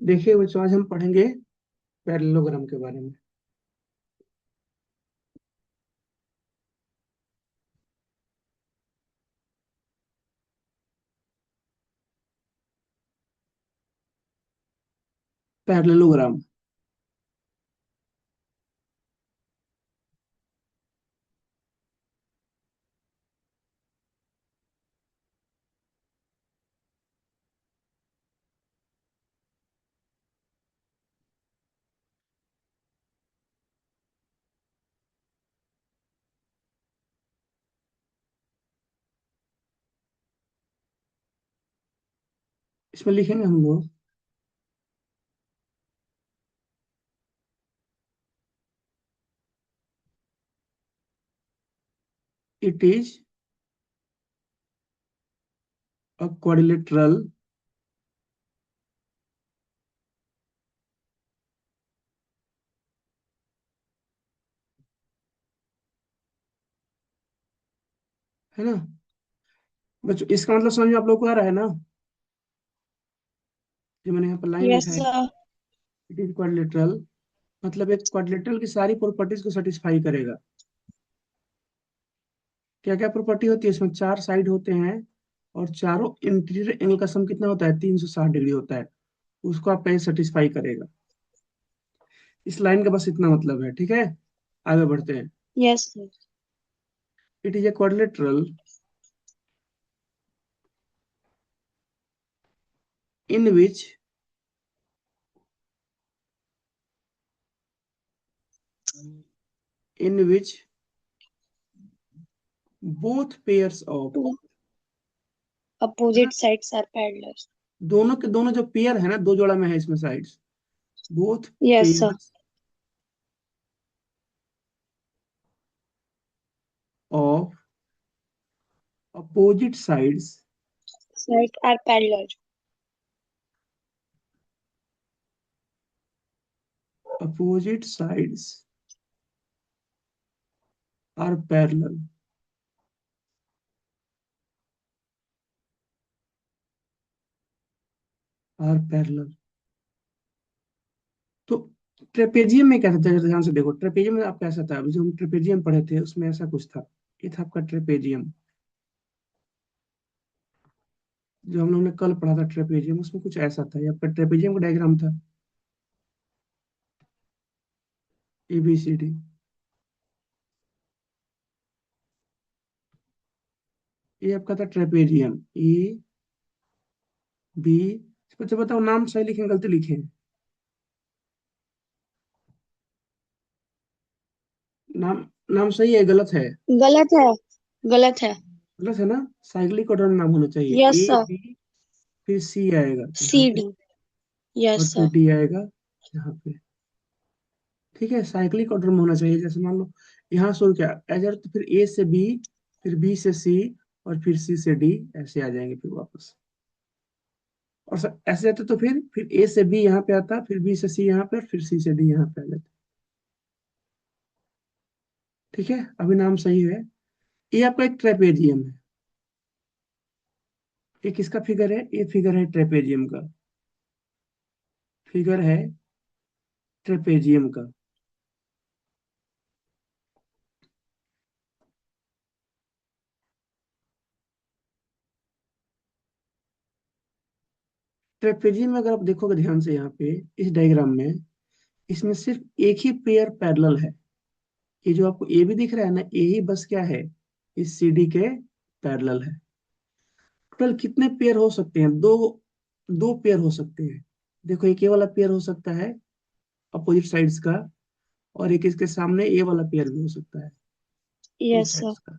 देखिए बच्चों, आज हम पढ़ेंगे पैरेललोग्राम के बारे में। पैरेललोग्राम। इसमें लिखेंगे हम लोग इट इज अ क्वाड्रिलेटरल है ना बच्चों। इसका मतलब समझ में आप लोग को आ रहा है ना? जो मैंने यहाँ पर लाइन यस लिखा है, सर। इट इज क्वाड्रिलेटरल, मतलब एक क्वाड्रिलेटरल की सारी प्रॉपर्टीज को सेटिस्फाई करेगा। क्या क्या प्रॉपर्टी होती है इसमें? चार साइड होते हैं और चारों इंटीरियर एंगल का सम कितना होता है? 360 डिग्री होता है। उसको आप कहीं सेटिस्फाई करेगा। इस लाइन का बस इतना मतलब है, ठीक है। आगे बढ़ते हैं। Yes sir. It is a quadrilateral in which in which both pairs of two है ना, अपोजिट साइड्स आर पैरेलल। दोनों के दोनों जो पेयर है ना, दो जोड़ा में है इसमें sides. Both yes sir. Pairs of opposite sides side are parallel. Opposite sides are parallel are parallel. तो ट्रेपेजियम में क्या था? ध्यान से देखो, ट्रेपेजियम में आप कैसा था? अभी जो हम ट्रेपेजियम पढ़े थे उसमें ऐसा कुछ था। ये था आपका ट्रेपेजियम। जो हम लोग ने कल पढ़ा था ट्रेपेजियम, उसमें कुछ ऐसा था। ये आपका ट्रेपेजियम का डायग्राम था। ABCD। ये आपका था ट्रेपेजियम। बी। बच्चे बताओ, नाम सही लिखे गलती लिखे? नाम नाम सही है गलत है? गलत है। गलत है। गलत है ना? साइक्लिक ऑर्डर में नाम होना चाहिए, यस ए सर। बी फिर सी आएगा सी यहाँ पे, डी। और यस फिर सर। डी आएगा यहाँ पे। ठीक है, साइक्लिक ऑर्डर में होना चाहिए। जैसे मान लो यहाँ शुरू किया एजर, तो फिर ए से बी, फिर बी से सी, और फिर सी से डी, ऐसे आ जाएंगे फिर वापस। और ऐसे आते तो फिर ए से बी यहाँ पे आता, फिर बी से सी यहाँ पे, और फिर सी से डी यहाँ पे आ जाता। ठीक है, अभी नाम सही है। ये आपका एक ट्रेपेजियम है। ये किसका फिगर है? ये फिगर है ट्रेपेजियम का। फिगर है ट्रेपेजियम का। ट्रेपेजियम में अगर आप देखोगे ध्यान से यहाँ पे, इस डायग्राम में, इसमें सिर्फ एक ही पेयर पैरेलल है। ये जो आपको ए भी दिख रहा है ना, ये ही बस क्या है? इस CD के पैरेलल है। टोटल कितने पेयर हो सकते हैं? दो। दो पेयर हो सकते हैं। देखो, एक ये वाला पेयर हो सकता है अपोजिट साइड्स का, और एक इसके सामने ये वाला पेयर भी हो सकता है इन यस सर। साइड्स का।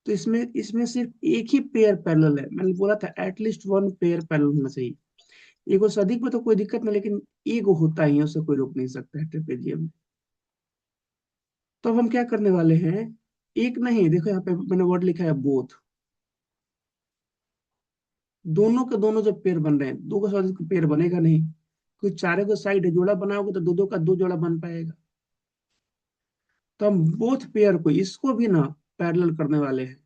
तो इसमें इसमें सिर्फ एक ही पेयर पैरेलल है। मैंने बोला था एटलीस्ट वन पेयर पैरेलल होना चाहिए। एगो से अधिक में तो कोई दिक्कत नहीं, लेकिन एगो होता ही है, उसे कोई रोक नहीं सकता है ट्रेपेजियम में। तो अब हम क्या करने वाले हैं? एक नहीं, देखो यहाँ पे मैंने वर्ड लिखा है बोथ। दोनों के दोनों जब पेयर बन रहे हैं, दो का साथ पेयर बनेगा नहीं। कोई चारे को साइड है, जोड़ा बनाओगे तो दो दो का दो जोड़ा बन पाएगा। तो हम बोथ पेयर को, इसको भी ना पैरेलल करने वाले हैं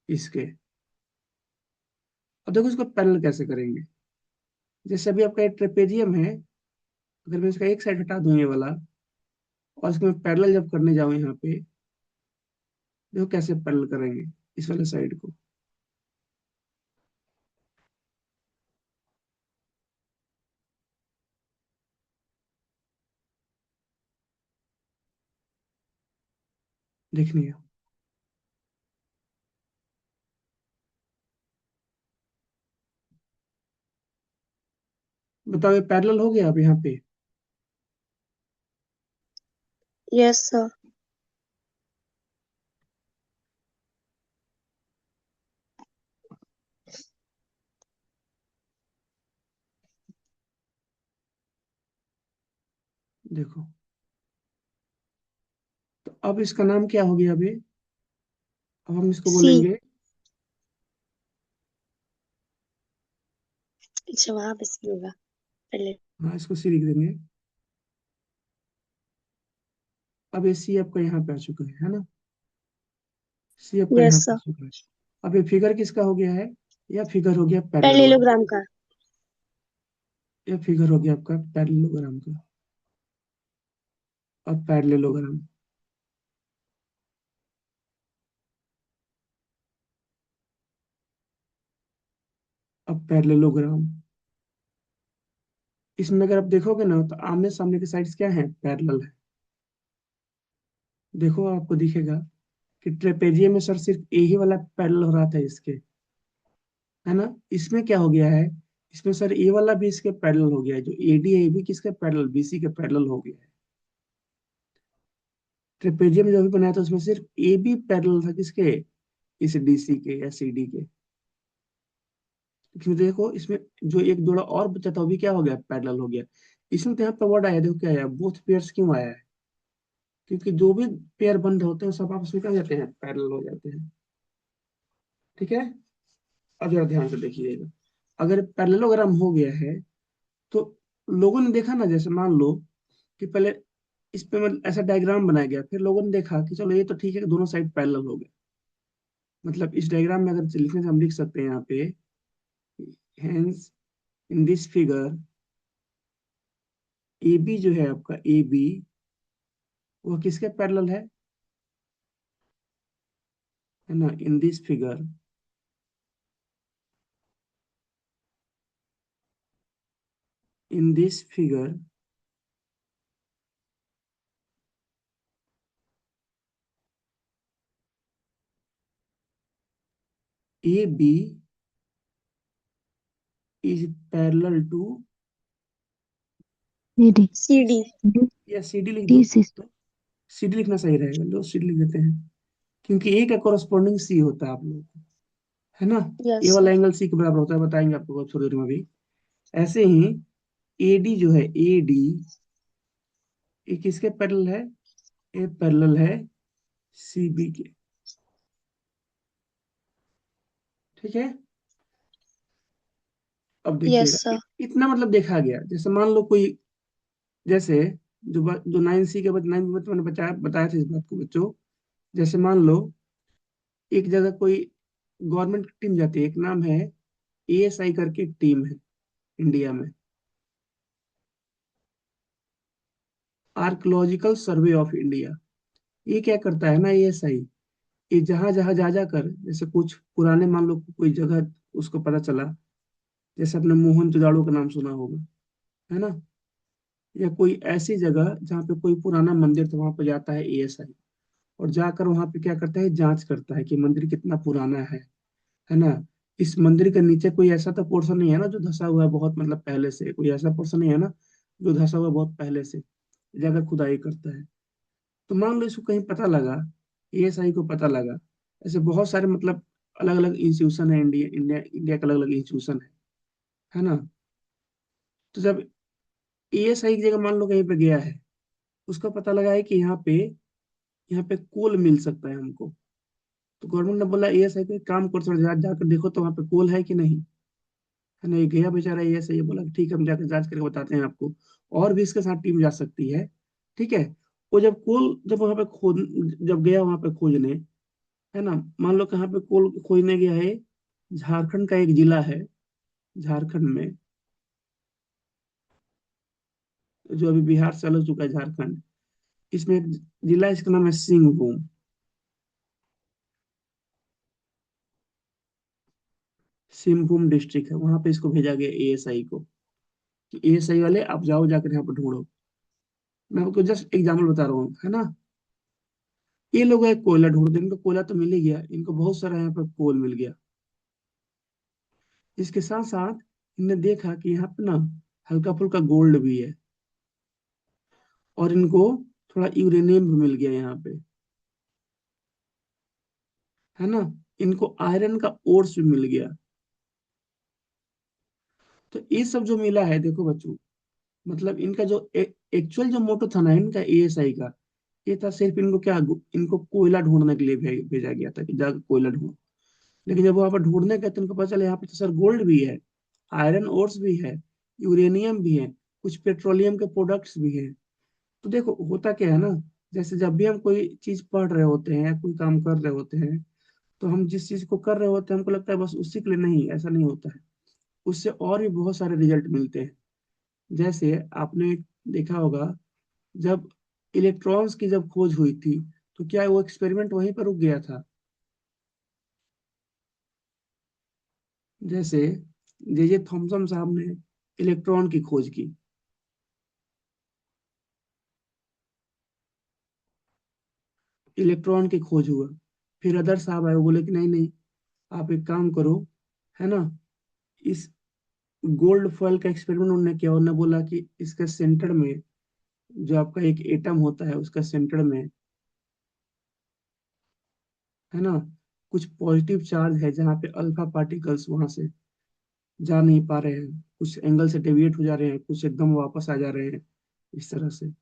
इसके। अब देखो इसको पैरेलल कैसे करेंगे। जैसे अभी आपका एक ट्रेपेजियम है, अगर मैं इसका एक साइड हटा दूं ये वाला, और इसको मैं पैरेलल जब करने जाऊं यहाँ पे, देखो कैसे पैरेलल करेंगे इस वाले साइड को। देखनी है। बताओ ये पैरेलल हो गया अब यहाँ पे। Yes sir. देखो, तो अब इसका नाम क्या हो गया अभी? अब हम इसको सी। बोलेंगे। अच्छा वहां पे सी होगा पहले। हाँ, इसको सी लिख देंगे। अब ये सी आपका यहाँ पे आ चुका है ना? सी आपका यहाँ यस पे आ सर। चुका है। अब ये फिगर किसका हो गया है? या फिगर हो गया पैरेललोग्राम। पैरेललोग्राम का। ये फिगर हो गया आपका पैरेललोग्राम का। अब पैरेललोग्राम। अब पैरेललोग्राम। इसमें अगर आप देखोगे ना, तो आमने सामने के साइड्स क्या है? पैरेलल है। देखो आपको दिखेगा कि ट्रेपेजियम में सर सिर्फ ए ही वाला पैरेलल हो रहा था इसके, है ना? इसमें क्या हो गया है? इसमें सर ए वाला भी इसके पैरेलल हो गया है, जो एडी है ये भी किसके पैरेलल? बीसी के पैरेलल हो गया है। ट्रेपेजियम जो भी बनाया था उसमें सिर्फ ए बी पैरेलल था किसके? इस डीसी के या सीडी के। क्यों? देखो इसमें जो एक जोड़ा और बचा था वो भी क्या हो गया? पैरेलल हो गया। इसमें तो यहाँ पे वर्ड आया, देखो क्या आया? बोथ पेयर्स क्यों आया है? क्योंकि जो भी पेयर बन रहे होते हैं वो सब आपस में क्या हो जाते हैं? पैरेलल हो जाते हैं। ठीक है। अब जरा ध्यान से देखिएगा, अगर पैरेललोग्राम हो गया है, तो लोगों ने देखा ना, जैसे मान लो कि पहले इस पे मतलब ऐसा डायग्राम बनाया गया, फिर लोगों ने देखा कि चलो ये तो ठीक है कि दोनों साइड पैरेलल हो गए। मतलब इस डायग्राम में अगर लिखने से हम लिख सकते हैं यहाँ पे, hence in this figure A B जो है आपका, ए बी वो किसके पैरेलल है ना? In this figure in this figure A B is parallel to, D C D. D या सी डी लिख दो। डी सी तो सी डी लिखना सही रहेगा, लो सी डी लिख देते हैं, क्योंकि ए का कोरस्पॉन्डिंग सी होता है आप लोगों को, है ना? ए यस वाला सर। एंगल सी के बराबर होता है, बताएंगे आपको बहुत थोड़ी देर में भी। ऐसे ही ए डी जो है, ए डी ये किसके पैरेलल है? ये पैरेलल है सी बी के। ठीक है। अब यस देखिएगा, सर। इतना मतलब देखा गया। जैसे मान लो कोई, जैसे जो नाइन सी के बाद नाइन में मैंने बताया बताया था इस बात को बच्चों। जैसे मान लो एक जगह कोई गवर्नमेंट टीम जाती है, एक नाम है एएसआई करके एक टीम है इंडिया में, आर्कोलॉजिकल सर्वे ऑफ इंडिया। ये क्या करता है ना एएसआई, ये जहां जहां जा जाकर, जैसे कुछ पुराने मान लो कोई जगह उसको पता चला, जैसे अपने मोहन जोदाड़ो का नाम सुना होगा, है ना? या कोई ऐसी जगह जहाँ पे कोई पुराना मंदिर, तो वहां पे जाता है एएसआई, और जाकर वहां पे क्या करता है? जांच करता है कि मंदिर कितना पुराना है ना? इस मंदिर के नीचे कोई ऐसा तो पोर्शन नहीं है ना जो धंसा हुआ है बहुत, मतलब पहले से कोई ऐसा पोर्शन नहीं है ना जो धंसा हुआ है बहुत पहले से, जाकर खुदाई करता है। तो मान लो इसको कहीं पता लगा, एएसआई को पता लगा, ऐसे बहुत सारे मतलब अलग अलग इंस्टीट्यूशन है, इंडिया इंडिया इंडिया के अलग अलग इंस्टीट्यूशन है ना? तो जब एएसआई की जगह मान लो कहीं पे गया है, उसका पता लगा है कि यहाँ पे कोल मिल सकता है हमको, तो गवर्नमेंट ने बोला एएसआई को एक काम करो, थोड़ा जाकर देखो तो वहाँ पे कोल है कि नहीं, है ना? ये गया बेचारा एएसआई, ये बोला कि ठीक है हम जाकर जांच करके बताते हैं आपको। और भी इसके साथ टीम जा सकती है। ठीक है। वो जब वहां पे खोद जब गया वहां पे खोजने, है ना? मान लो कहाँ पे कोल खोजने गया है, झारखंड का एक जिला है, झारखंड में जो अभी बिहार से अलग चुका है, झारखंड। इसमें एक जिला है, इसका नाम है सिंहभूम। सिंहभूम डिस्ट्रिक्ट है, वहां पे इसको भेजा गया एएसआई को, कि एएसआई वाले आप जाओ जाकर यहाँ पर ढूंढो। मैं आपको जस्ट एग्जाम्पल बता रहा हूँ, है ना। ये लोग एक कोयला ढूंढते, इनको कोयला तो मिल ही गया, इनको बहुत सारा यहाँ पर कोल मिल गया। इसके साथ साथ इनने देखा कि यहाँ पे ना हल्का फुल्का गोल्ड भी है, और इनको थोड़ा यूरेनियम भी मिल गया यहाँ पे, है ना। इनको आयरन का ओर्स भी मिल गया। तो ये सब जो मिला है, देखो बच्चों, मतलब इनका जो एक्चुअल जो मोटो था ना इनका एएसआई का, ये था सिर्फ इनको क्या, इनको कोयला ढूंढने के लिए भेजा गया था कि जाकर कोयला ढूंढो। लेकिन जब वहां पर ढूंढने गए तो उनको पता चला यहाँ पे तो सर गोल्ड भी है, आयरन ओर्स भी है, यूरेनियम भी है, कुछ पेट्रोलियम के प्रोडक्ट्स भी हैं। तो देखो होता क्या है ना, जैसे जब भी हम कोई चीज पढ़ रहे होते हैं, कोई काम कर रहे होते हैं, तो हम जिस चीज को कर रहे होते हैं हमको लगता है बस उसी के लिए, नहीं, ऐसा नहीं होता है। उससे और भी बहुत सारे रिजल्ट मिलते हैं। जैसे आपने देखा होगा, जब इलेक्ट्रॉन्स की जब खोज हुई थी, तो क्या वो एक्सपेरिमेंट वहीं पर रुक गया था? जैसे जे थॉमसन साहब ने इलेक्ट्रॉन की खोज की, इलेक्ट्रॉन की खोज हुआ, फिर अदर साहब आए, वो बोले कि नहीं नहीं, आप एक काम करो, है ना। इस गोल्ड फॉयल का एक्सपेरिमेंट उन्होंने किया, उन्होंने बोला कि इसके सेंटर में, जो आपका एक एटम होता है उसका सेंटर में, है ना, कुछ पॉजिटिव चार्ज है, जहाँ पे अल्फा पार्टिकल्स वहां से जा नहीं पा रहे हैं, कुछ एंगल से डेविएट हो जा रहे हैं, कुछ एकदम वापस आ जा रहे हैं, इस तरह से।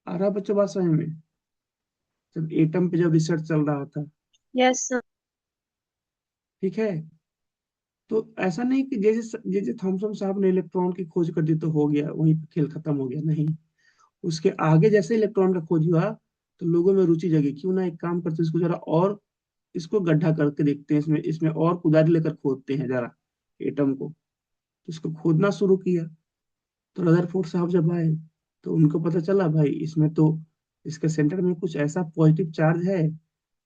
आ रहा है बच्चों बात समझ में? जब एटम पे जब रिसर्च चल रहा था, यस सर। ठीक है, तो ऐसा नहीं कि जैसे जैसे थॉमसन साहब ने इलेक्ट्रॉन की खोज कर दी तो हो गया, वहीं पे खेल खत्म हो गया, नहीं। उसके आगे जैसे इलेक्ट्रॉन का खोज हुआ, तो लोगों में रुचि जगी, क्यों ना एक काम करते हैं, इसको जरा और इसको गड्ढा करके देखते हैं, इसमें इसमें और कुदारी लेकर खोदते हैं जरा एटम को। तो इसको खोदना शुरू किया। तो रदरफोर्ड साहब जब आए, तो उनको पता चला भाई इसमें तो, इसके सेंटर में कुछ ऐसा पॉजिटिव चार्ज है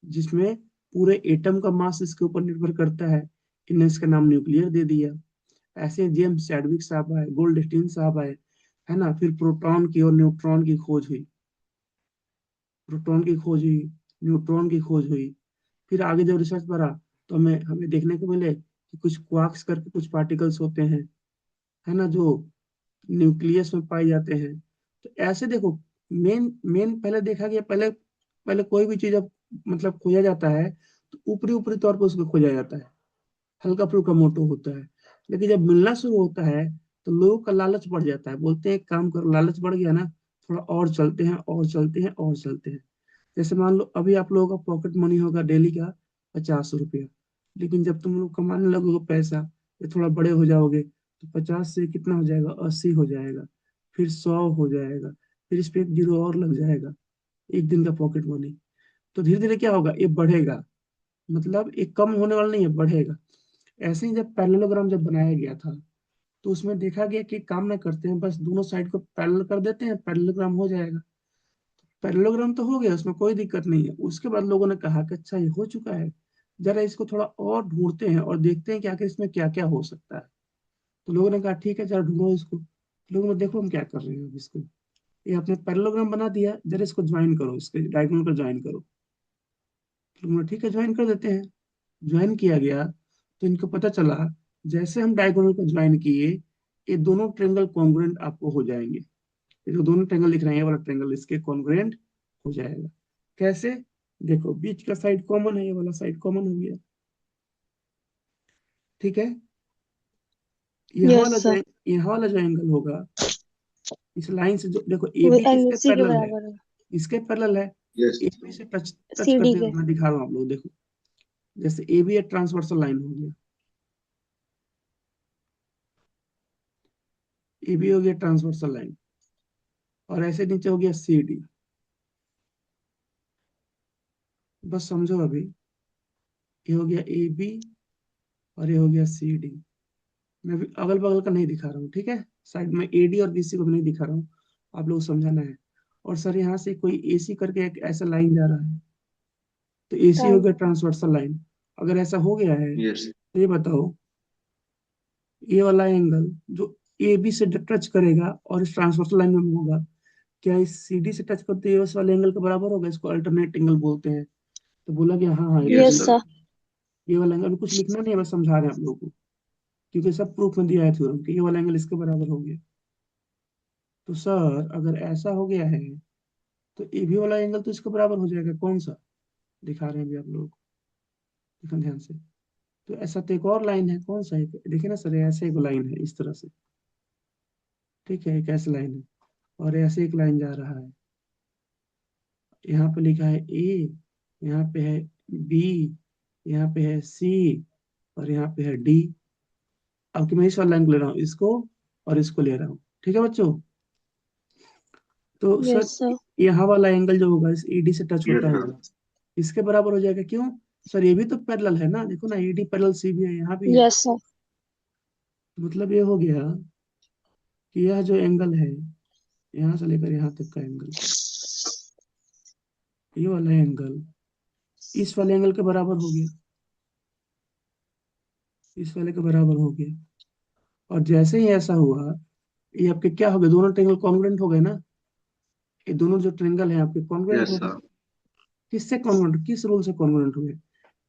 जिसमें पूरे एटम का मास इसके ऊपर निर्भर करता है। इन्हें इसका नाम न्यूक्लियर दे दिया। ऐसे जेम्स चैडविक साहब आए, गोल्डस्टीन साहब आए, है ना। फिर प्रोटॉन की और न्यूट्रॉन की खोज हुई, प्रोटॉन की खोज हुई, न्यूट्रॉन की खोज हुई। फिर आगे जब रिसर्च बढ़ा, तो हमें हमें देखने को मिले कि कुछ क्वार्क्स करके कुछ पार्टिकल्स होते हैं, है ना, जो न्यूक्लियस में पाए जाते हैं। तो ऐसे देखो, मेन मेन पहले देखा गया, पहले पहले कोई भी चीज अब मतलब खोजा जाता है, तो ऊपरी ऊपरी तौर पर उसको खोजा जाता है, हल्का फुल्का मोटो होता है। लेकिन जब मिलना शुरू होता है, तो लोगों का लालच बढ़ जाता है, बोलते हैं एक काम करो, लालच बढ़ गया ना, थोड़ा और चलते हैं और चलते हैं और चलते हैं। जैसे मान लो अभी आप लोगों का पॉकेट मनी होगा डेली का 50 रुपया, लेकिन जब तुम लोग कमाने लगोगे पैसा, या थोड़ा बड़े हो जाओगे, तो 50 से कितना हो जाएगा, 80 हो जाएगा, फिर 100 हो जाएगा, फिर इस पे एक जीरो और लग जाएगा, एक दिन का पॉकेट मनी। तो धीरे धीरे क्या होगा, ये बढ़ेगा, मतलब ये कम होने वाला नहीं है, बढ़ेगा। ऐसे ही जब पैरेललोग्राम जब बनाया गया था, तो उसमें देखा गया कि काम ना करते हैं, बस दोनों साइड को पैरेलल कर देते हैं, पैरेललोग्राम हो जाएगा। पैरेललोग्राम तो हो गया, उसमें कोई दिक्कत नहीं है। उसके बाद लोगों ने कहा कि अच्छा ये हो चुका है, जरा इसको थोड़ा और ढूंढते हैं और देखते हैं कि आखिर इसमें क्या क्या हो सकता है। तो लोगों ने कहा ठीक है, जरा ढूंढो इसको। लोगों ने देखो हम क्या कर रहे हैं अब इसको, ये आपने पैरेललोग्राम बना दिया, जरा इसको ज्वाइन करो, इसके डायगोनल को ज्वाइन करो। तो लोगों ने ठीक है ज्वाइन कर देते हैं। ज्वाइन किया गया, तो इनको पता चला, जैसे हम डायगोनल को ज्वाइन किए, ये दोनों ट्रेंगल कॉन्ग्रुएंट आपको हो जाएंगे। ये जो दोनों ट्रेंगल दिख रहे हैं, ये वाला ट्रेंगल इसके कॉन्ग्रुएंट हो जाएगा। कैसे? देखो बीच का साइड कॉमन है, ये वाला साइड कॉमन हो गया, ठीक है। Yes sir. यहाँ वाला जो एंगल होगा, इस लाइन से जो देखो ए वो बी एंगल किसके सी के पैरेलल है, बराबर है। इसके पैरेलल है। यस। ए बी से टच टच सीडी करते हुए के। मैं दिखा रहा हूँ आप लोग देखो। जैसे ए बी एक ट्रांसवर्सल लाइन हो गया, ए बी हो गया ट्रांसवर्सल लाइन, और ऐसे नीचे हो गया सी डी। बस समझो अभी, ये हो गया ए बी और ये हो गया सी डी। मैं भी अगल बगल का नहीं दिखा रहा हूँ, ठीक है, साइड में एडी और बीसी को भी नहीं दिखा रहा हूँ, आप लोग समझाना है। और सर यहाँ से कोई एसी करके एक ऐसा लाइन जा रहा है, तो एसी हो हाँ। गया ट्रांसवर्सल लाइन। अगर ऐसा हो गया है यस। तो ये बताओ, ये वाला एंगल जो ए बी से टच करेगा और इस ट्रांसवर्सल लाइन में होगा, क्या इस सी डी से टच करते हुए उस वाले एंगल के बराबर होगा? इसको अल्टरनेट एंगल बोलते हैं। तो बोला कि हाँ हाँ ये यस यस बिल्कुल, सर। सर। ये वाला एंगल, अभी कुछ लिखना नहीं है, बस समझा रहे हैं आप लोगों को, क्योंकि सब प्रूफ में दिया है थ्योरम कि ये वाला एंगल इसके बराबर हो गया। तो सर अगर ऐसा हो गया है तो ए बी वाला एंगल तो इसके बराबर हो जाएगा, कौन सा? दिखा रहे हैं अभी आप लोगों को, देखो ध्यान से। तो ऐसा तो एक और लाइन है, कौन सा है? देखिए ना सर, ऐसे एक लाइन है इस तरह से, ठीक है, एक ऐसी लाइन है, और ऐसे एक लाइन जा रहा है। यहाँ पे लिखा है ए, यहाँ पे है बी, यहाँ पे है सी, और यहाँ पे है डी। अब कि मैं इस वाला लाइन को ले रहा हूँ, इसको और इसको ले रहा हूँ, ठीक है बच्चों? तो सर यस सर। यहाँ वाला एंगल जो होगा इस ईडी से टच यस होता सर। हुआ इसके बराबर हो जाएगा, क्यों? सर ये भी तो पैरेलल है ना, देखो ना, ईडी पैरेलल सी भी है, यहाँ भी है। Yes sir. मतलब ये हो गया कि यह जो एंगल है, यहाँ से लेकर यहाँ तक का एंगल, ये वाला एंगल इस वाले एंगल के बराबर हो गया, इस वाले के बराबर हो गया। और जैसे ही ऐसा हुआ, ये आपके क्या हो गए, दोनों ट्रेंगल कॉन्ग्रुएंट हो गए ना। ये दोनों जो ट्रेंगल है आपके कॉन्ग्रुएंट यस हो गए। सर। किससे कॉन्ग्रुएंट, किस रूल से कॉन्ग्रुएंट हुए?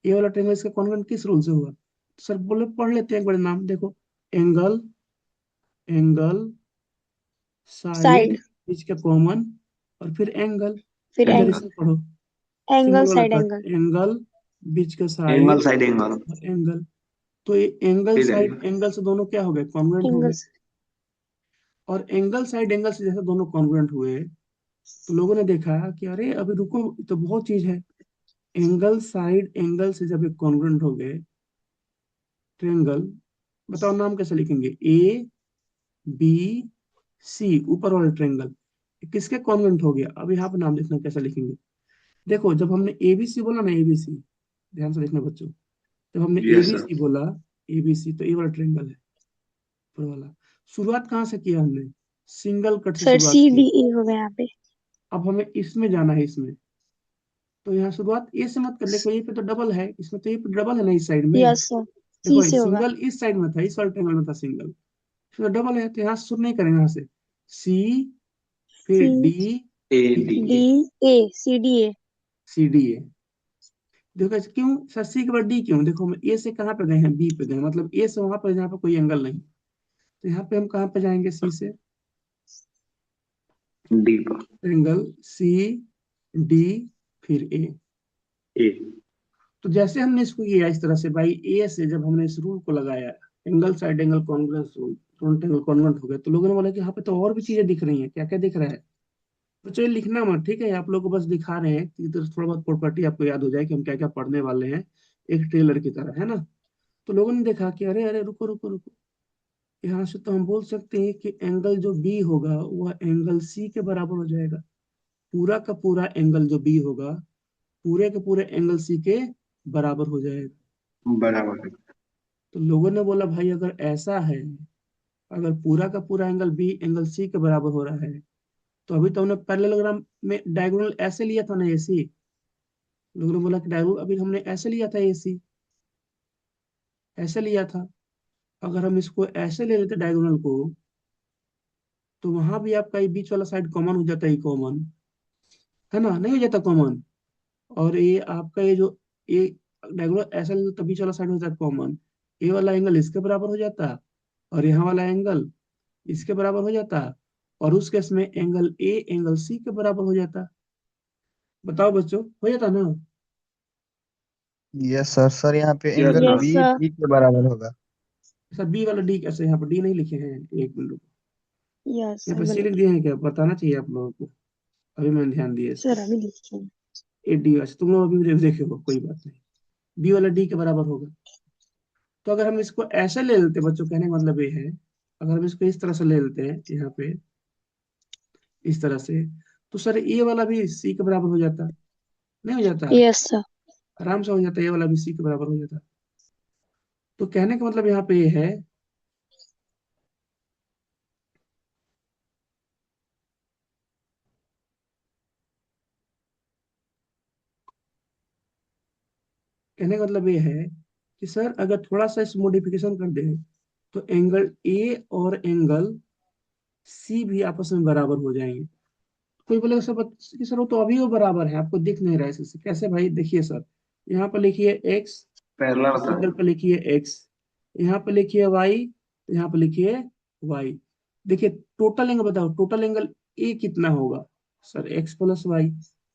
ये वाला ट्रेंगल इसका कॉन्ग्रुएंट किस रूल से हुआ? तो सर बोले पढ़ लेते हैं एक बड़े नाम, देखो, एंगल, एंगल साइड साइड। बीच का कॉमन, और फिर एंगल। फिर इधर यस एंगल। इसमें पढ़ो, एंगल सिंगल वाला साइड कट, एंगल। एंगल बीच का sir. Angle side side angle. और एंगल। तो ये एंगल फिर साइड एंगल। एंगल से दोनों क्या हो गए, कॉन्ग्रुएंट हो एंगल। गए। और एंगल साइड एंगल से जैसे दोनों कॉन्ग्रुएंट हुए, तो लोगों ने देखा कि अरे अभी रुको, ये तो बहुत चीज है। एंगल साइड एंगल से जब एक कॉन्ग्रुएंट हो गए ट्रेंगल, बताओ नाम कैसे लिखेंगे? ए बी सी, ऊपर वाला ट्रेंगल किसके कॉन्ग्रुएंट हो गया? अब यहाँ पे नाम लिखना कैसे लिखेंगे? देखो, जब हमने एबीसी बोला ना, एबीसी, ध्यान से देखना बच्चों, जब हमने यस सर। एबीसी बोला, एबीसी तो ये वाला ट्रेंगल है, ऊपर वाला। शुरुआत कहाँ से किया हमने? सिंगल कट से सर सी शुरुआत की। डी ए हो गया यहाँ पे। अब हमें इसमें जाना है, इसमें। तो यहाँ शुरुआत ए से मत कर, देखो ये पे तो डबल है, इसमें तो ये पे डबल है ना इस साइड में। Yes sir. सी देखो से होगा। सिंगल इस साइड में था, इस वाले ट्रेंगल में था सिंगल, इसमें डबल है, तो यहाँ से शुरू नहीं करेंगे, यहाँ से सी, सी फिर डी, ए फिर D. D A, A C D A. C D A. देखो ऐसे क्यों सर, सी के बाद डी क्यों? देखो हम ए से कहाँ पे गए हैं, बी पे गए, मतलब ए से वहां पर जहाँ पे कोई एंगल नहीं, तो यहाँ पे हम कहाँ पे जाएंगे, सी से, डी पर। एंगल सी डी, फिर ए। ए। तो जैसे हमने इसको किया इस तरह से, भाई ए से जब हमने इस रूल को लगाया, angle side angle congruence rule, दोनों एंगल कॉन्ग्रुएंट हो गए, तो लोगों ने बोला कि यहाँ पे तो और भी चीजें दिख रही हैं, क्या क्या दिख रहा है? तो चलिए लिखना मत, ठीक है, आप लोग को बस दिखा रहे हैं कि तो थोड़ा बहुत प्रॉपर्टी आपको याद हो जाए कि हम क्या क्या पढ़ने वाले हैं, एक ट्रेलर की तरह, है ना? तो लोगों ने देखा कि अरे अरे रुको रुको रुको, यहाँ से तो हम बोल सकते हैं कि एंगल जो बी होगा वह एंगल सी के बराबर हो जाएगा। पूरा का पूरा एंगल जो बी होगा, पूरे के पूरे एंगल सी के बराबर हो जाएगा। बराबर है। तो लोगों ने बोला भाई अगर ऐसा है, अगर पूरा का पूरा एंगल बी एंगल सी के बराबर हो रहा है, तो अभी तो हमने पैरेललोग्राम में डायगोनल ऐसे लिया था ना, एसी। लोगों ने बोला कि डायगोनल अभी हमने ऐसे लिया था, एसी ऐसे लिया था। अगर हम इसको ऐसे ले लेते डायगोनल को, तो वहां भी आपका ये बीच वाला साइड कॉमन हो जाता है, कॉमन है ना, नहीं हो जाता कॉमन? और ये आपका ये जो ये डायगोनल ऐसा ले लो तो बीच वाला साइड हो जाता है कॉमन, ये वाला एंगल इसके बराबर हो जाता, और यहाँ वाला एंगल इसके बराबर हो जाता, और उस केस में एंगल ए एंगल सी के बराबर हो जाता। बताओ बच्चों, हो जाता ना? Yes sir. सर यहाँ पे yes angle sir. Yes B sir. D के बराबर होगा। सर बी वाला डी कैसे, यहाँ पर डी नहीं लिखे हैं, एक मिनट, यस यहाँ सर पे सी लिख बोलिए। दिए हैं, क्या बताना चाहिए आप लोगों को, अभी मैंने ध्यान दिया इस पर। सर अभी लिखिए। ए डी, अच्छा तुम लोग अभी देखे हो, कोई बात नहीं, बी वाला डी के बराबर होगा। तो अगर हम इसको ऐसे ले लेते बच्चों, कहने का मतलब ये है, अगर हम इसको इस तरह से ले लेते हैं यहाँ पे, इस तरह से, तो सर ये वाला भी सी के बराबर हो जाता, नहीं हो जाता? Yes sir. आराम से हो जाता, ये वाला भी सी के बराबर हो जाता। तो कहने का मतलब यहाँ पे ये है कहने का मतलब ये है कि सर अगर थोड़ा सा इस मॉडिफिकेशन कर दे तो एंगल ए और एंगल सी भी आपस में बराबर हो जाएंगे। कोई बोलेगा सर कि सर वो तो अभी वो बराबर है, आपको दिख नहीं रहा है इससे। कैसे भाई? देखिए सर, यहाँ पर लिखिए एक्स, पैरेलल इस होता एंगल है। पर लिखिए एक्स, यहाँ पर लिखिए वाई, यहाँ पर लिखिए वाई। देखिए टोटल एंगल बताओ, टोटल एंगल ए कितना होगा? Sir x plus y.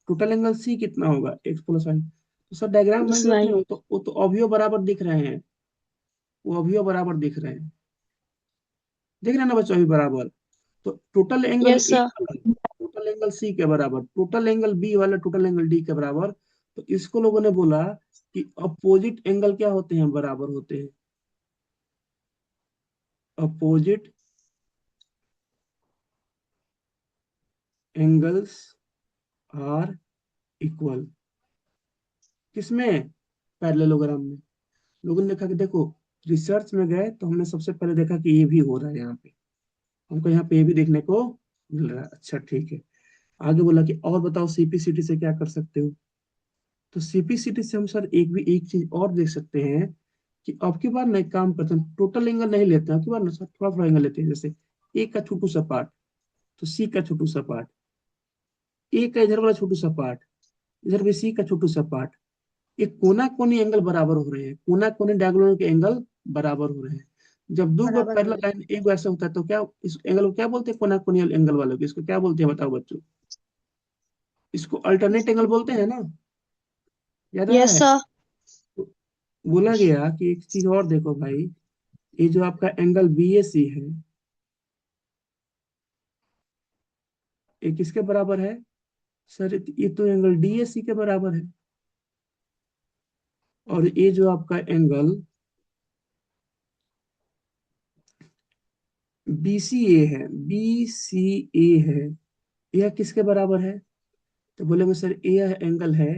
Total angle C कितना होगा? X plus y. तो सर डायग्राम में प्लस हम देखते वाई। हैं वो तो अभियो बराबर दिख रहे हैं, वो अभियो बराबर दिख रहे हैं। देख रहे हैं ना बच्चों, अभी बराबर। तो टोटल एंगल यस ए सर। वाला टोटल एंगल सी के बराबर, टोटल एंगल बी वाला टोटल एंगल डी के बराबर। तो इसको लोगों ने बोला कि अपोजिट एंगल क्या होते हैं? बराबर होते हैं। Opposite angles are equal. किसमें? पैरेललोग्राम में। लोगों ने देखा कि देखो, रिसर्च में गए तो हमने सबसे पहले देखा कि ये भी हो रहा है यहाँ पे, हमको यहाँ पे ये भी देखने को मिल रहा है। अच्छा ठीक है। आगे बोला कि और बताओ सीपीसीटी से क्या कर सकते हो? तो सीपीसीटी से हम सर एक चीज और देख सकते हैं कि अब की बार ना एक काम करते हैं, टोटल एंगल नहीं लेते हैं, अब की बार ना सर थोड़ा थोड़ा एंगल लेते हैं। जैसे ए का छोटू सा पार्ट, तो सी का छोटू सा पार्ट, ए का इधर वाला छोटू सा पार्ट, इधर भी सी का छोटू सा पार्ट। ये कोना कोनी एंगल बराबर हो रहे हैं, कोना कोनी डायगोनल के एंगल बराबर हो रहे हैं। जब दो गो बराबर हो पैरेलल रहे लाइन एक गो ऐसा होता है तो क्या इस एंगल को क्या बोलते हैं? कोना कोनी एंगल वालों को इसको क्या बोलते हैं बताओ बच्चों? इसको अल्टरनेट एंगल बोलते हैं ना, याद आ रहा यस है? सर। तो बोला गया कि एक चीज और देखो भाई, ये जो आपका एंगल बी ए सी है, ये किसके बराबर है? सर ये तो एंगल डी ए सी के बराबर है। और ये जो आपका एंगल बी सी ए है, बी सी ए है, यह किसके बराबर है? तो बोलेंगे सर यह एंगल है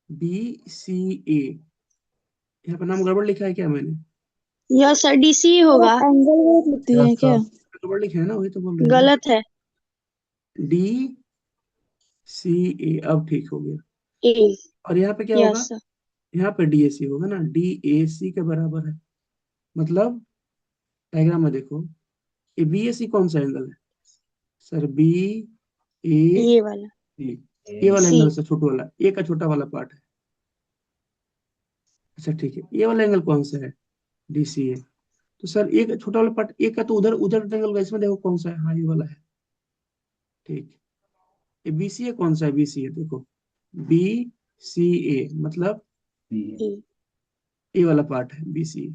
बी सी ए। यहाँ पर नाम गड़बड़ लिखा है क्या मैंने? यस सर, डीसी होगा। एंगल गलत लिखती क्या है क्या? गड़बड़ लिखे है ना, वही तो बोल रहे हैं ना। गलत है। डी सी ए, अब ठीक हो गया। ए। और यहाँ पे क्या होगा? Yes sir. यहाँ पे डी ए सी होगा ना, डी ए सी के बराबर है। मतलब डायग्राम में देखो, ये बी ए सी कौन सा एंगल है? सर बी ए ये वाला। सी, ये वाला सी। एंगल से छोटा वाला, ए का छोटा वाला पार्ट है। अच्छा ठीक है, ये वाला एंगल कौन सा है? डी सी ए। तो सर एक छोटा वाला पार्ट एक का तो उधर उधर एंगल का, इसमें देखो कौन सा है? हाँ ये वाला है। ठीक। ये बी सी ए कौन सा है? बी सी ए देखो, बी सी ए मतलब ए। ए वाला पार्ट है बी सी ए,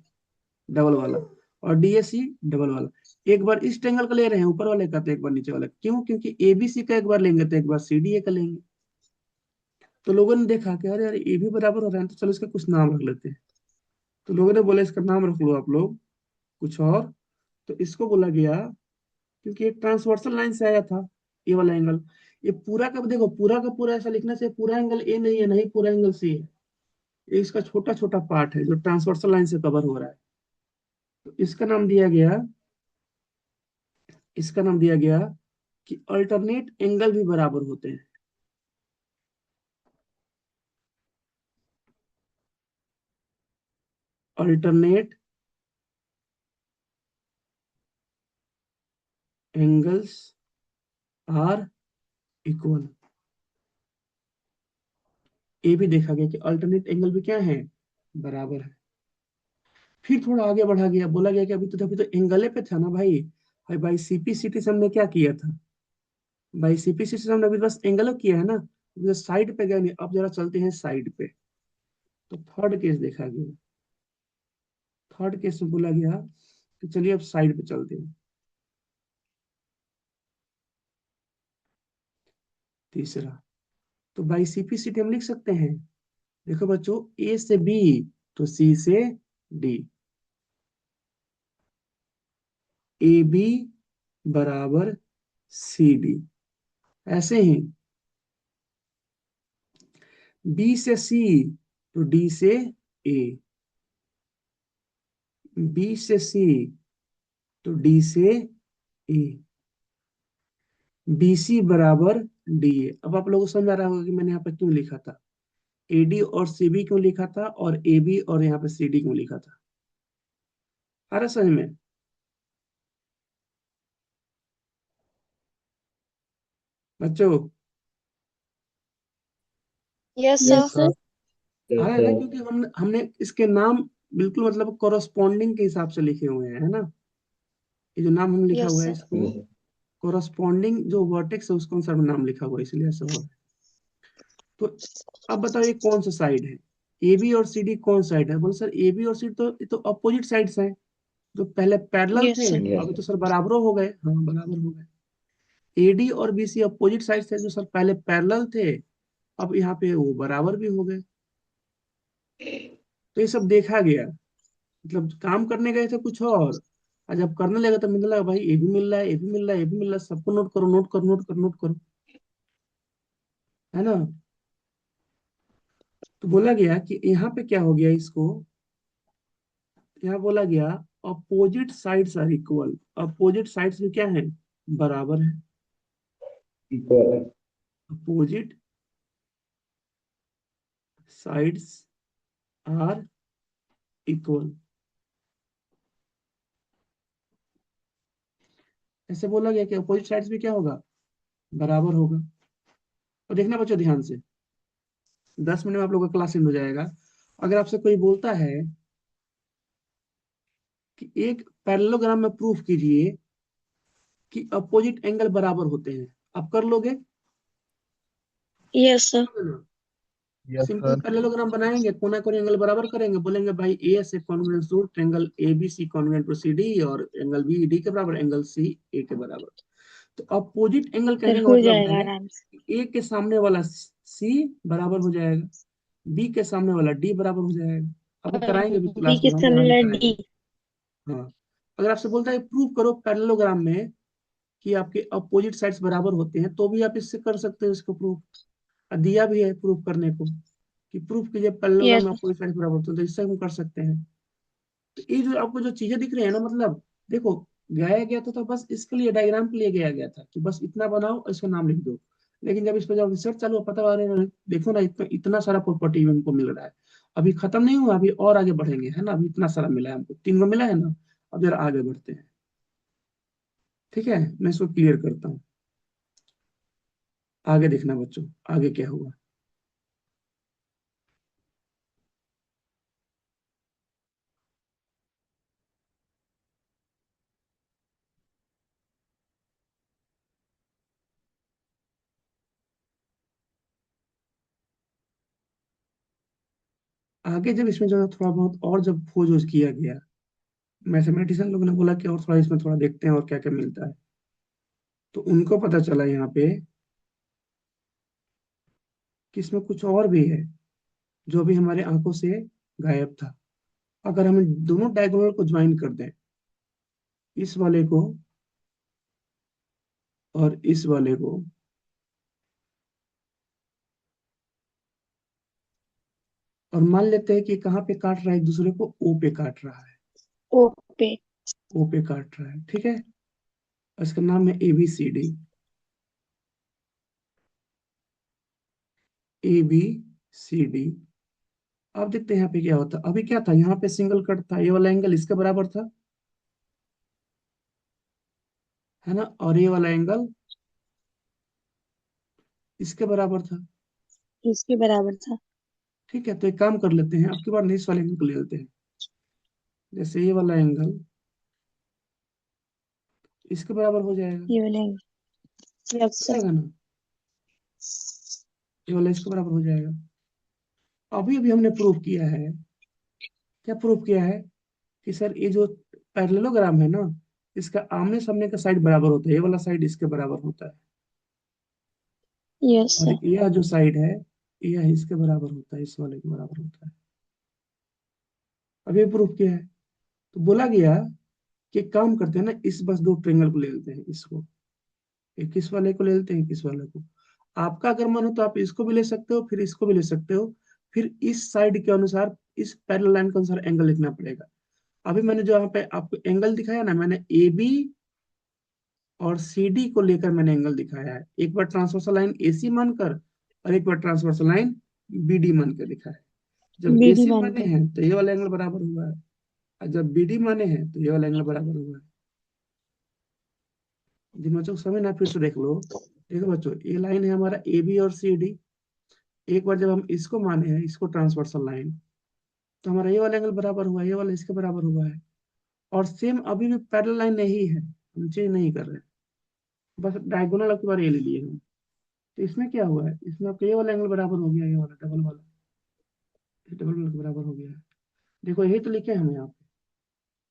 डबल वाला। और डी ए सी डबल वाला। एक बार इस एंगल का ले रहे हैं ऊपर वाले का, तो एक बार नीचे वाला। क्यों? क्योंकि ए बी सी का एक बार लेंगे तो एक बार सी डी ए का लेंगे। तो लोगों ने देखा कि अरे अरे ये भी बराबर हो रहा है, तो चलो इसका कुछ नाम रख लेते हैं। तो लोगों ने बोला इसका नाम रख लो आप लोग कुछ और। तो इसको बोला गया, क्योंकि एक ट्रांसवर्सल लाइन से आया था ये वाला एंगल। ये पूरा का देखो, पूरा का पूरा ऐसा लिखने से पूरा एंगल ए नहीं है, नहीं पूरा एंगल सी है। ये इसका छोटा छोटा पार्ट है जो ट्रांसवर्सल लाइन से कवर हो रहा है। तो इसका नाम दिया गया कि अल्टरनेट एंगल भी बराबर होते हैं। Alternate angles are equal. ये भी देखा गया कि अल्टरनेट एंगल भी क्या है? बराबर है। फिर थोड़ा आगे बढ़ा गया, बोला गया कि अभी तो एंगले पे था ना भाई। भाई भाई सीपीसीटी से हमने क्या किया था? भाई सीपीसीटी से हमने अभी बस एंगल किया है ना, अभी साइड पे गए नहीं। अब जरा चलते हैं साइड पे। तो थर्ड केस देखा गया। थर्ड केस में बोला गया कि चलिए अब साइड पे चलते हैं। तीसरा, तो बाई सीपीसीटी हम लिख सकते हैं। देखो बच्चों, ए से बी तो सी से डी, ए बी बराबर सी डी। ऐसे ही बी से सी तो डी से ए, बी से सी तो डी से ए, बी सी बराबर डी ए। अब आप लोगों को समझ आ रहा होगा कि मैंने यहाँ पे क्यों लिखा था। एडी और सीबी क्यों लिखा था और एबी और यहाँ पे सीडी क्यों लिखा था? आ रहा समझ में? बच्चों यस यस सर। सर। आ रहा है ना? क्योंकि हमने हमने इसके नाम बिल्कुल मतलब कोरस्पॉन्डिंग के हिसाब से लिखे हुए हैं, है ना? ये जो नाम हम लिखा यस हुआ है सर। इसको कोरस्पॉन्डिंग जो वर्टेक्स है उसको अनुसार में नाम लिखा हुआ है, इसलिए ऐसा हुआ है। तो अब बताओ ये कौन सा साइड है? ए बी और सी डी कौन साइड है? बोले सर ए बी और सी डी तो ये तो अपोजिट साइड्स हैं। जो पहले पैरेलल यस थे सर। अभी तो सर बराबर हो गए। हाँ बराबर हो गए। एडी और बीसी अपोजिट साइड थे जो सर पहले पैरेलल थे, अब यहाँ पे वो बराबर भी हो गए। तो ये सब देखा गया, मतलब काम करने गए थे कुछ और जब करने लगे तो मिलने लगा भाई ये भी मिल रहा है, ये भी मिल रहा है, ये भी मिल रहा है, सबको नोट करो नोट करो नोट करो नोट करो, है ना? तो बोला गया कि यहाँ पे क्या हो गया इसको, यहाँ बोला गया opposite sides are equal. Opposite sides में क्या है? बराबर है। अपोजिट साइड्स आर इक्वल, ऐसे बोला गया कि अपोजिट साइड्स में क्या होगा? बराबर होगा। और देखना बच्चों ध्यान से, 10 मिनट में आप लोगों का क्लास एंड हो जाएगा। अगर आपसे कोई बोलता है कि एक पैरेललोग्राम में प्रूफ कीजिए कि अपोजिट एंगल बराबर होते हैं, आप कर लोगे? Yes sir. Yes simple sir. Parallelogram बनाएंगे, कोना कोने एंगल बराबर करेंगे, बोलेंगे भाई ए से congruent to triangle A B C congruent to C D और एंगल बी डी के बराबर, एंगल सी ए के बराबर। तो अपोजिट एंगल सर कहने का हो मतलब जाएगा है आराम से। ए के सामने वाला सी बराबर हो जाएगा, बी के सामने वाला डी बराबर हो जाएगा। आपको और कराएंगे भी बी क्लास के में, हम यहाँ भी सामने कराएंगे। डी। हाँ, अगर आपसे बोलता है प्रूव करो पैरेललोग्राम में कि आपके अपोजिट साइड्स बराबर होते हैं, तो भी आप इससे कर सकते हो इसको प्रूफ। दिया भी है प्रूफ करने को कि प्रूफ कीजिए पैरेललोग्राम में यस अपोजिट साइड्स बराबर होते हैं, तो इससे हम कर सकते हैं। तो ये जो आपको जो चीजें दिख रही है ना, मतलब देखो गया गया था तो बस इसके लिए डायग्राम के लिए गया गया था कि बस इतना बनाओ और इसका नाम लिख दो। लेकिन जब इस पर जब रिसर्च चालू हुआ, पता लगा देखो ना इतना इतना सारा प्रॉपर्टी हमको मिल रहा है। अभी खत्म नहीं हुआ, अभी और आगे बढ़ेंगे, है ना? अभी इतना सारा मिला है हमको, 3 को मिला है ना। अब जरा आगे बढ़ते हैं, ठीक है? मैं इसको क्लियर करता हूँ। आगे देखना बच्चों, आगे क्या हुआ। आगे जब इसमें जो थोड़ा बहुत और जब खोज वोज किया गया, मैथमेटिशियन लोगों ने बोला कि और थोड़ा इसमें थोड़ा देखते हैं और क्या क्या मिलता है, तो उनको पता चला यहाँ पे कि इसमें कुछ और भी है जो अभी हमारे आंखों से गायब था। अगर हम इन दोनों डायगोनल को ज्वाइन कर दें, इस वाले को और इस वाले को, और मान लेते हैं कि कहाँ पे काट रहा है, एक दूसरे को ओ पे काट रहा है, ओके। ओ पे काट रहा है, ठीक है? इसका नाम है A B C D. A B C D. अब देखते हैं यहाँ पे क्या होता है। अभी क्या था, यहाँ पे सिंगल कट था, ये वाला एंगल इसके बराबर था, है ना? और ये वाला एंगल इसके बराबर था। इसके बराबर था। ठीक है, तो एक काम कर लेते हैं, अब की बार इस वाले एंगल को ले लेते हैं। जैसे ये वाला एंगल इसके बराबर हो जाएगा, ये वाले। यस हो सर। जाएगा ना? ये वाला इसके बराबर हो जाएगा। अभी अभी हमने प्रूव किया है, क्या प्रूव किया है? कि सर ये जो पैरेललोग्राम है ना, इसका आमने सामने का साइड बराबर होता है, ये वाला साइड इसके बराबर होता है, यस और सर। यह जो साइड है यह इसके बराबर होता है, इस वाले के बराबर होता है। अभी प्रूफ किया है। तो बोला गया कि एक काम करते हैं ना, इस बस दो ट्रेंगल को ले लेते हैं, इसको एक इस वाले को ले लेते हैं, एक इस वाले को। आपका अगर मन हो तो आप इसको भी ले सकते हो, फिर इसको भी ले सकते हो, फिर इस साइड के अनुसार इस पैरेलल लाइन के अनुसार एंगल लिखना पड़ेगा। अभी मैंने जो यहाँ पे आपको एंगल दिखाया ना, मैंने ए बी और सी डी को लेकर मैंने एंगल दिखाया है, एक बार ट्रांसवर्सल लाइन एसी मानकर और एक बार ट्रांसवर्सल लाइन बीडी मान के लिखा है। जब बीडी एसी मान माने के। हैं तो ये वाला एंगल बराबर हुआ है, और जब बीडी माने हैं तो ये वाला एंगल बराबर हुआ है। जिन बच्चों को समझ ना फिर से देख लो। देखो बच्चों, ये लाइन है हमारा ए बी और सी डी। एक बार जब हम इसको माने हैं, इसको ट्रांसवर्सल लाइन, तो हमारा ये वाला एंगल बराबर हुआ है, ये वाला इसके बराबर हुआ है। और सेम अभी भी पैरेलल लाइन नहीं है, हम चेंज नहीं कर रहे हैं, बस डायगोनल आपके बार ये ले लिए हम। तो इसमें क्या हुआ है, इसमें आपका ये वाला एंगल बराबर हो गया, ये वाला डबल वाला, ये डबल वाला के बराबर हो गया है। देखो यही तो लिखे हैं हम यहाँ पे,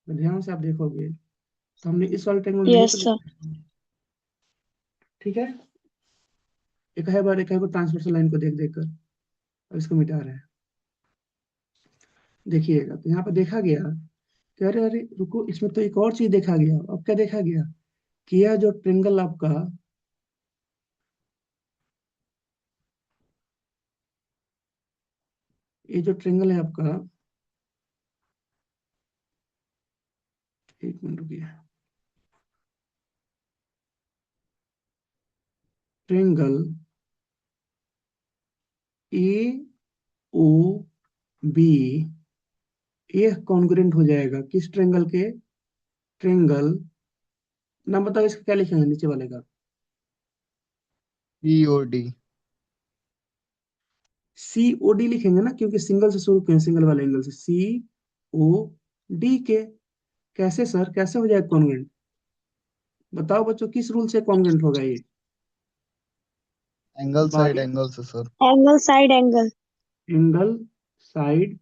तो ध्यान से आप देखोगे तो हमने इस वाले ट्रायंगल में यही यस तो सर। लिखा है। ठीक है, एक है बार, एक है ट्रांसवर्सल लाइन को देख देख कर और इसको मिटा रहे हैं। देखिएगा तो यहाँ पे देखा गया कि अरे अरे रुको, इसमें तो एक और चीज देखा गया। अब क्या देखा गया कि यह जो ट्रेंगल आपका, ये जो ट्रेंगल है आपका, एक मिनट रुकिए, ट्रेंगल ए ओ बी, ये कॉन्ग्रुएंट हो जाएगा किस ट्रेंगल के? ट्रेंगल, नाम बताओ इसका क्या लिखेंगे नीचे वाले का? COD। सी ओ डी लिखेंगे ना, क्योंकि सिंगल से शुरू किए, सिंगल वाले एंगल से, सी ओ डी के। कैसे सर, कैसे हो जाएगा कॉन्ग्रुएंट? बताओ बच्चों, किस रूल से कॉन्ग्रुएंट होगा ये? एंगल साइड बाई एंगल से sir. Angle side angle. Angle side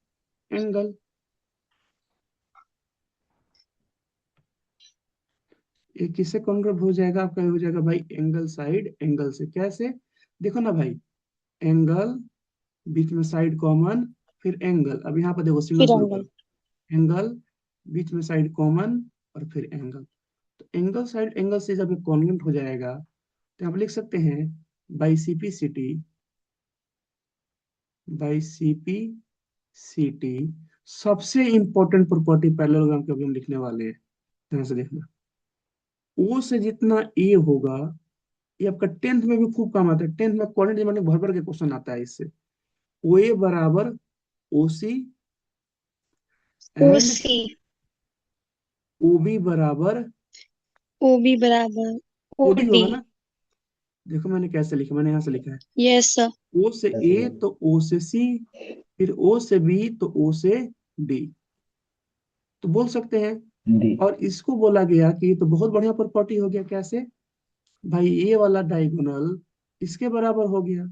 angle. ये किससे कॉन्ग्रुएंट हो जाएगा आपका? ये हो जाएगा भाई एंगल साइड एंगल से। कैसे? देखो ना भाई, एंगल, बीच में साइड कॉमन, फिर एंगल। अब यहाँ पर देखो सिंगल फिर शुरू एंगल। करो, एंगल, बीच में साइड कॉमन, और फिर एंगल। तो एंगल साइड एंगल से जब ये कॉन्ग्रुएंट हो जाएगा तो आप लिख सकते हैं by CP city, by CP city. सबसे इंपॉर्टेंट प्रॉपर्टी पैरेललोग्राम के अभी हम लिखने वाले हैं, ध्यान से देखना। ओ से जितना ए होगा, ये आपका टेंथ में भी खूब काम आता है, टेंथ में क्वाड्रेंट में भर भर के क्वेश्चन आता है इससे। ओ ए बराबर ओ सी, ओ एंड सी। ओ बी बराबर ओ बी बराबर ओ ओ डी डी। होगा ना। देखो मैंने कैसे लिखा, मैंने यहाँ से लिखा है, यस सर। ओ से ए तो ओ से सी, फिर ओ से बी तो ओ से डी, तो बोल सकते हैं। डी। और इसको बोला गया कि ये तो बहुत बढ़िया प्रॉपर्टी हो गया। कैसे? भाई ये वाला डायगोनल इसके बराबर हो गया,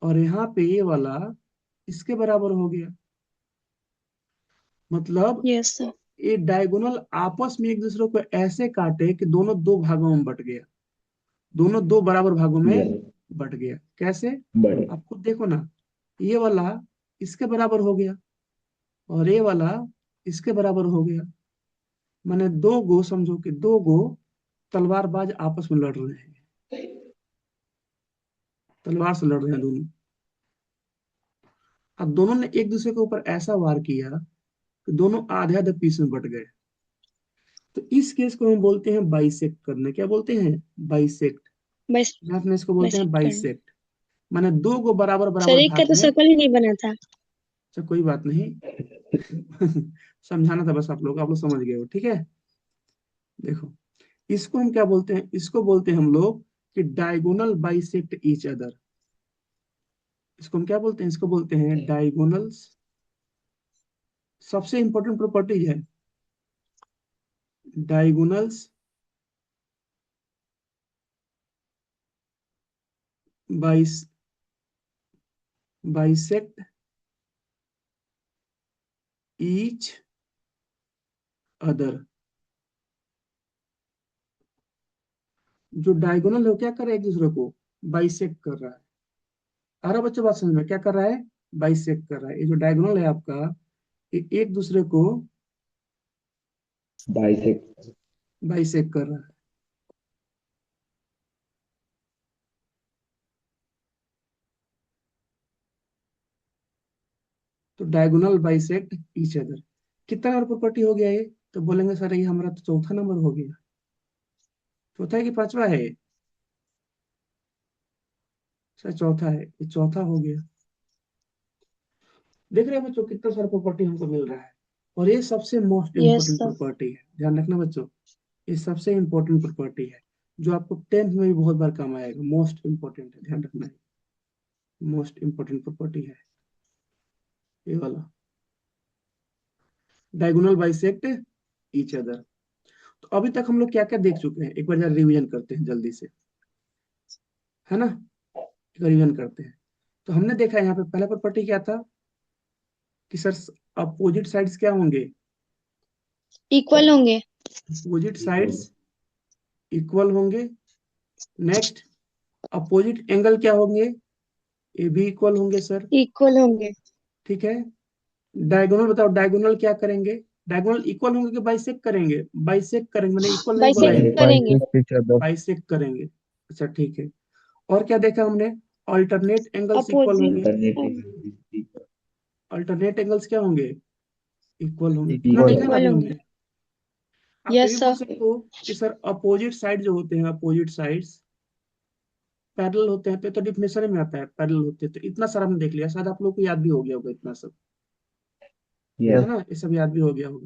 और यहाँ पे ये वाला इसके बराबर हो गया। मतलब यस सर। ये डायगोनल आपस में एक दूसरे को ऐसे काटे कि दोनों दो भागों में बट गया, दोनों दो बराबर भागों में यस। बट गया। कैसे? बड़े। आप खुद देखो ना, ये वाला इसके बराबर हो गया, और ये वाला इसके बराबर हो गया। माने दो गो, समझो कि दो गो तलवारबाज आपस में लड़ रहे हैं, तलवार से लड़ रहे हैं दोनों। अब दोनों ने एक दूसरे के ऊपर ऐसा वार किया कि दोनों आधे आधे पीस में बट गए। तो इस केस को हम बोलते हैं बाइसेक्ट करना। क्या बोलते हैं? बाइसेक्ट। बस। मैथ में इसको बोलते बस हैं करना। बाइसेक्ट। माने दो गो बराबर सर बराबर एक का भाग तो में। सर्कल ही नहीं बना था। अच्छा कोई बात नहीं। समझाना था बस आप लोग समझ गए हो, ठीक है। देखो, इसको हम क्या बोलते हैं? इसको बोलते हैं हम लोग कि डायगोनल बाइसेक्ट ईच अदर। इसको हम क्या बोलते हैं? इसको बोलते हैं डायगोनल्स। सबसे इंपॉर्टेंट प्रॉपर्टीज है डायगोनल्स बाइस बाइसेक्ट ईच अदर। जो डायगोनल है वो क्या कर रहा है? एक दूसरे को बाइसेक्ट कर रहा है। आ रहा बच्चों बात समझ में? क्या कर रहा है? बाइसेक्ट कर रहा है। ये जो डायगोनल है आपका, ये एक दूसरे को बाइसेक्ट। बाइसेक्ट कर रहा है। तो डायगोनल बाइसेक्ट ईच अदर। कितना नंबर प्रॉपर्टी हो गया ये? तो बोलेंगे सर ये हमारा तो चौथा नंबर हो गया। चौथा है कि पांचवा है? सर चौथा है, ये चौथा हो गया। देख रहे हैं बच्चों कितना सारा प्रॉपर्टी हमको मिल रहा है। और ये सबसे most yes important sir. Property है, ध्यान रखना बच्चों। ये सबसे इम्पोर्टेंट प्रॉपर्टी है जो आपको 10th में भी बहुत बार काम आएगा। मोस्ट इम्पोर्टेंट है, ध्यान रखना है। मोस्ट इम्पोर्टेंट प्रॉपर्टी है ये वाला, डायगोनल बाइसेक्ट ईच अदर। तो अभी तक हम लोग क्या क्या देख चुके हैं, एक बार जरा रिवीजन करते हैं जल्दी से, है ना। एक बार रिवीजन करते हैं। तो हमने देखा यहाँ पे पहला प्रॉपर्टी क्या था कि सर अपोजिट साइड्स क्या होंगे, इक्वल होंगे। अपोजिट साइड्स इक्वल होंगे। नेक्स्ट, अपोजिट एंगल क्या होंगे, ये भी इक्वल होंगे सर। इक्वल होंगे। ठीक है। डायगोनल बताओ, डायगोनल क्या करेंगे, डायगोनल इक्वल होंगे कि बाइसेक्ट करेंगे, बाइसेक्ट करेंगे, मैंने इक्वल नहीं बोला बाइसेक्ट है, करेंगे। Bisect each other. बाइसेक्ट करेंगे। अच्छा ठीक है। और क्या देखा हमने, अल्टरनेट एंगल्स इक्वल अपोजिट। होंगे। अल्टरनेट एंगल्स क्या होंगे, इक्वल होंगे, इतना इक्वल। देखा ना इक्वल अभी होंगे। हमने। आप ये भी यस बोल सर। सकते हो कि सर अपोजिट साइड जो होते हैं, अपोजिट साइड्स पैरेलल होते हैं, तो डिफिनेशन में आता है पैरेलल होते हैं। तो इतना सारा हमने देख लिया, शायद आप लोग को याद भी हो गया होगा इतना सब, यस। है ना, ये सब याद भी हो गया होगा।